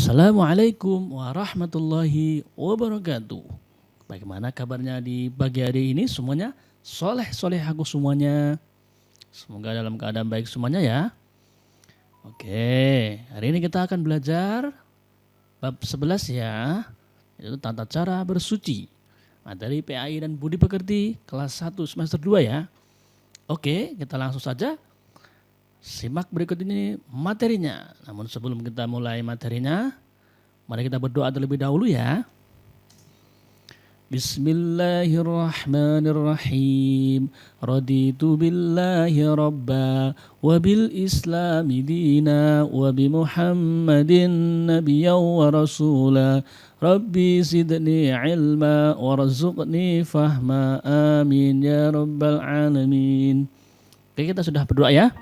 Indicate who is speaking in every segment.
Speaker 1: Assalamualaikum warahmatullahi wabarakatuh. Bagaimana kabarnya di pagi hari ini semuanya? Soleh aku semuanya. Semoga dalam keadaan baik semuanya ya. Oke, hari ini kita akan belajar bab 11 ya. Itu tata cara bersuci. Materi PAI dan Budi Pekerti kelas 1 semester 2 ya. Oke, kita langsung saja simak berikut ini materinya. Namun sebelum kita mulai materinya, mari kita berdoa terlebih dahulu ya. Bismillahirrahmanirrahim. Raditu billahi rabba wa bil islami dina wa bi Muhammadin nabiyyan wa rasula. Rabbi zidni ilma warzuqni fahma. Amin ya rabbal alamin. Oke, kita sudah berdoa ya.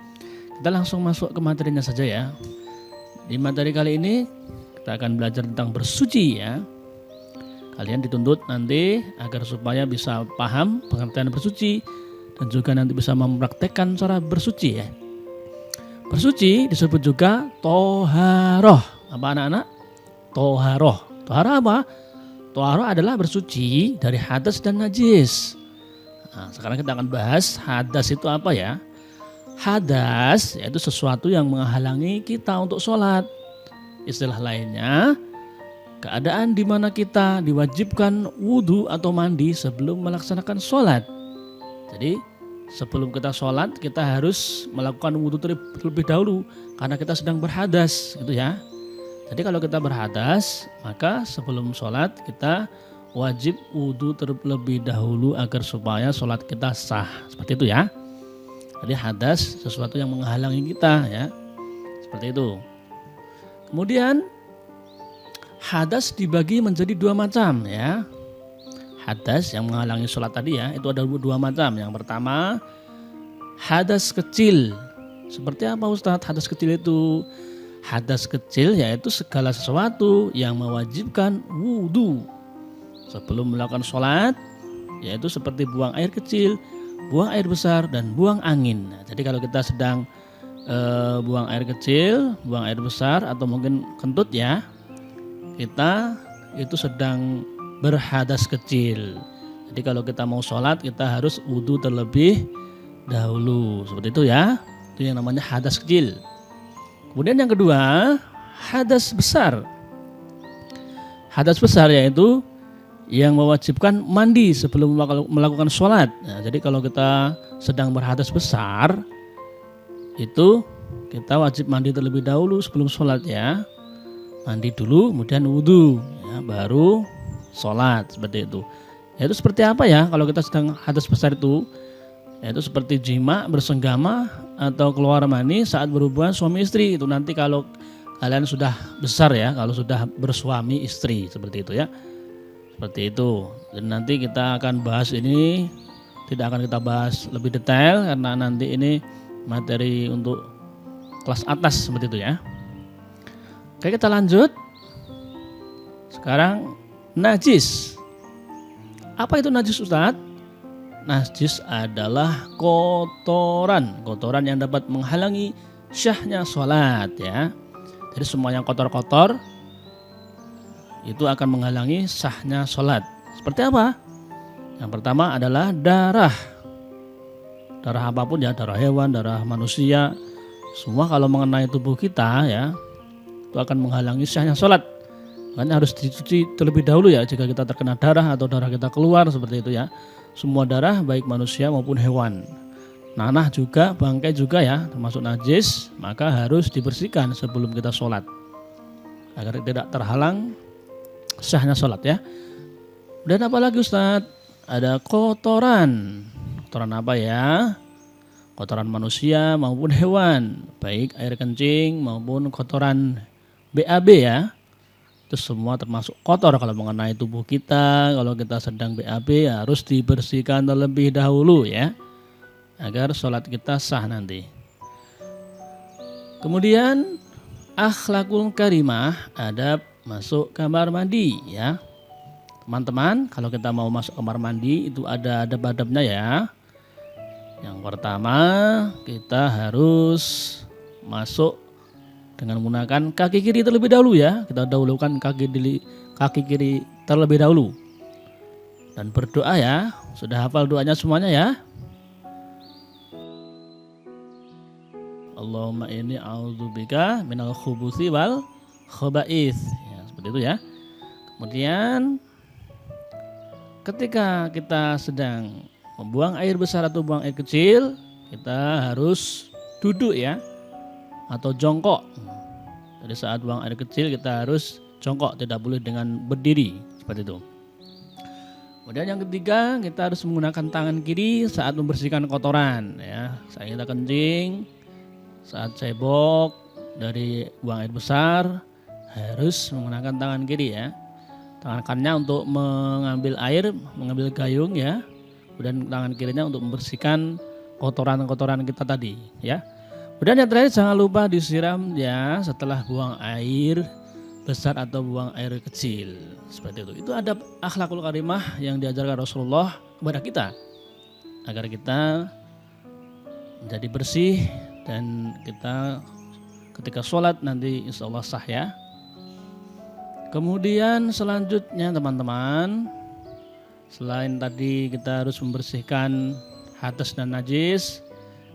Speaker 1: Kita langsung masuk ke materinya saja ya. Di materi kali ini kita akan belajar tentang bersuci ya. Kalian dituntut nanti agar supaya bisa paham pengertian bersuci dan juga nanti bisa mempraktekkan cara bersuci ya. Bersuci disebut juga toharoh. Apa anak-anak? Toharoh. Toharoh apa? Toharoh adalah bersuci dari hadas dan najis. Nah, sekarang kita akan bahas hadas itu apa ya. Hadas yaitu sesuatu yang menghalangi kita untuk sholat. Istilah lainnya, keadaan di mana kita diwajibkan wudhu atau mandi sebelum melaksanakan sholat. Jadi sebelum kita sholat kita harus melakukan wudhu terlebih dahulu karena kita sedang berhadas gitu ya. Jadi kalau kita berhadas maka sebelum sholat kita wajib wudhu terlebih dahulu agar supaya sholat kita sah. Seperti itu ya. Jadi hadas sesuatu yang menghalangi kita ya. Seperti itu. Kemudian hadas dibagi menjadi dua macam ya. Hadas yang menghalangi sholat tadi ya, itu ada dua macam. Yang pertama hadas kecil. Seperti apa Ustadz hadas kecil itu? Hadas kecil yaitu segala sesuatu yang mewajibkan wudhu sebelum melakukan sholat, yaitu seperti buang air kecil, buang air besar, dan buang angin. Nah, jadi kalau kita sedang buang air kecil, buang air besar, atau mungkin kentut ya, kita itu sedang berhadas kecil. Jadi kalau kita mau sholat kita harus wudhu terlebih dahulu. Seperti itu ya. Itu yang namanya hadas kecil. Kemudian yang kedua, hadas besar. Hadas besar yaitu yang mewajibkan mandi sebelum melakukan sholat. Nah, jadi kalau kita sedang berhadas besar, itu kita wajib mandi terlebih dahulu sebelum sholat ya. Mandi dulu, kemudian wudhu, ya, baru sholat seperti itu. Yaitu seperti apa ya kalau kita sedang hadas besar itu? Yaitu seperti jima, bersenggama, atau keluar mani saat berhubungan suami istri. Itu nanti kalau kalian sudah besar ya, kalau sudah bersuami istri seperti itu ya. Seperti itu. Dan nanti kita akan bahas ini, tidak akan kita bahas lebih detail karena nanti ini materi untuk kelas atas seperti itu ya. Oke, kita lanjut. Sekarang najis. Apa itu najis Ustadz? Najis adalah kotoran yang dapat menghalangi syahnya sholat ya. Jadi semua yang kotor-kotor itu akan menghalangi sahnya sholat. Seperti apa? Yang pertama adalah darah. Darah apapun ya, darah hewan, darah manusia, semua kalau mengenai tubuh kita ya, itu akan menghalangi sahnya sholat. Makanya harus dicuci terlebih dahulu ya jika kita terkena darah atau darah kita keluar seperti itu ya. Semua darah baik manusia maupun hewan. Nanah juga, bangkai juga ya, termasuk najis, maka harus dibersihkan sebelum kita sholat agar tidak terhalang sahnya sholat ya. Dan apalagi Ustadz? Ada kotoran. Kotoran apa ya? Kotoran manusia maupun hewan, baik air kencing maupun kotoran BAB ya. Itu semua termasuk kotor kalau mengenai tubuh kita. Kalau kita sedang BAB harus dibersihkan terlebih dahulu ya, agar sholat kita sah nanti. Kemudian akhlakul karimah, adab masuk kamar mandi ya. Teman-teman, kalau kita mau masuk kamar mandi itu ada adab-adabnya ya. Yang pertama, kita harus masuk dengan menggunakan kaki kiri terlebih dahulu ya. Kita dahulukan kaki kiri terlebih dahulu. Dan berdoa ya. Sudah hafal doanya semuanya ya? Allahumma inni a'udzubika minal khubuthi wal khaba'ith. Ya, seperti itu ya. Kemudian ketika kita sedang membuang air besar atau buang air kecil, kita harus duduk ya, atau jongkok. Jadi saat buang air kecil kita harus jongkok, tidak boleh dengan berdiri seperti itu. Kemudian yang ketiga, kita harus menggunakan tangan kiri saat membersihkan kotoran ya. Saat kita kencing, saat cebok dari buang air besar, harus menggunakan tangan kiri ya. Tangan kanannya untuk mengambil air, mengambil gayung ya. Kemudian tangan kirinya untuk membersihkan kotoran-kotoran kita tadi ya. Kemudian yang terakhir, jangan lupa disiram ya setelah buang air besar atau buang air kecil. Seperti itu. Itu adab akhlakul karimah yang diajarkan Rasulullah kepada kita agar kita menjadi bersih dan kita ketika sholat nanti insya Allah sah ya. Kemudian selanjutnya teman-teman, selain tadi kita harus membersihkan hadas dan najis,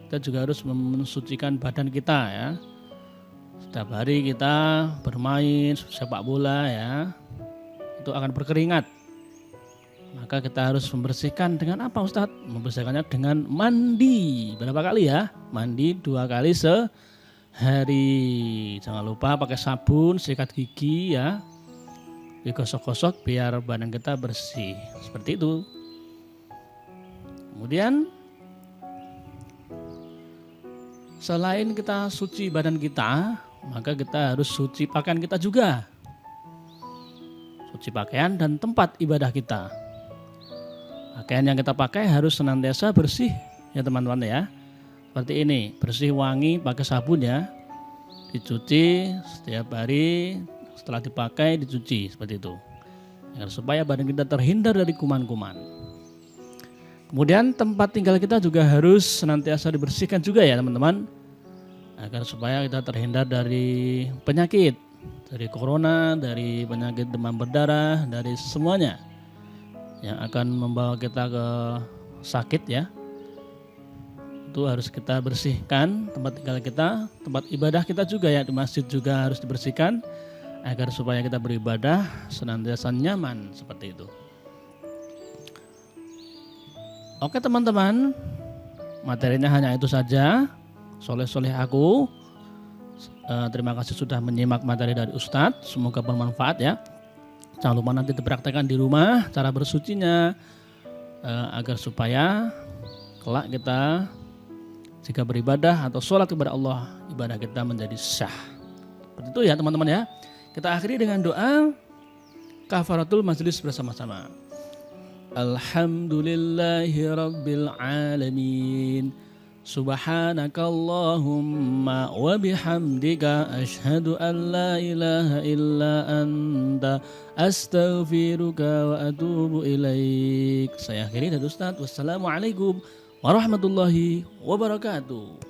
Speaker 1: kita juga harus mensucikan badan kita ya. Setiap hari kita bermain sepak bola ya, itu akan berkeringat. Maka kita harus membersihkan dengan apa Ustadz? Membersihkannya dengan mandi. Berapa kali ya? Mandi 2 kali sehari. Jangan lupa pakai sabun, sikat gigi ya. Digosok-gosok biar badan kita bersih. Seperti itu. Kemudian selain kita suci badan kita, maka kita harus suci pakaian kita juga. Suci pakaian dan tempat ibadah kita. Pakaian yang kita pakai harus senantiasa bersih ya teman-teman ya. Seperti ini, bersih wangi pakai sabun ya. Dicuci setiap hari, setelah dipakai dicuci seperti itu. Agar supaya badan kita terhindar dari kuman-kuman. Kemudian tempat tinggal kita juga harus senantiasa dibersihkan juga ya teman-teman. Agar supaya kita terhindar dari penyakit, dari corona, dari penyakit demam berdarah, dari semuanya yang akan membawa kita ke sakit ya. Itu harus kita bersihkan tempat tinggal kita, tempat ibadah kita juga ya, di masjid juga harus dibersihkan agar supaya kita beribadah senantiasa nyaman seperti itu. Oke teman-teman, materinya hanya itu saja. Soleh-soleh aku, terima kasih sudah menyimak materi dari Ustadz, semoga bermanfaat ya. Jangan lupa nanti dipraktekkan di rumah cara bersucinya, agar supaya kelak kita jika beribadah atau sholat kepada Allah, ibadah kita menjadi sah. Seperti itu ya teman-teman ya. Kita akhiri dengan doa kafaratul majlis bersama-sama. Alhamdulillahi rabbil alamin. Subhanakallahumma wa bihamdika asyhadu an la ilaha illa anta astaghfiruka wa atubu ilaik. Saya akhiri dari Ustadz. Wassalamualaikum warahmatullahi wabarakatuh.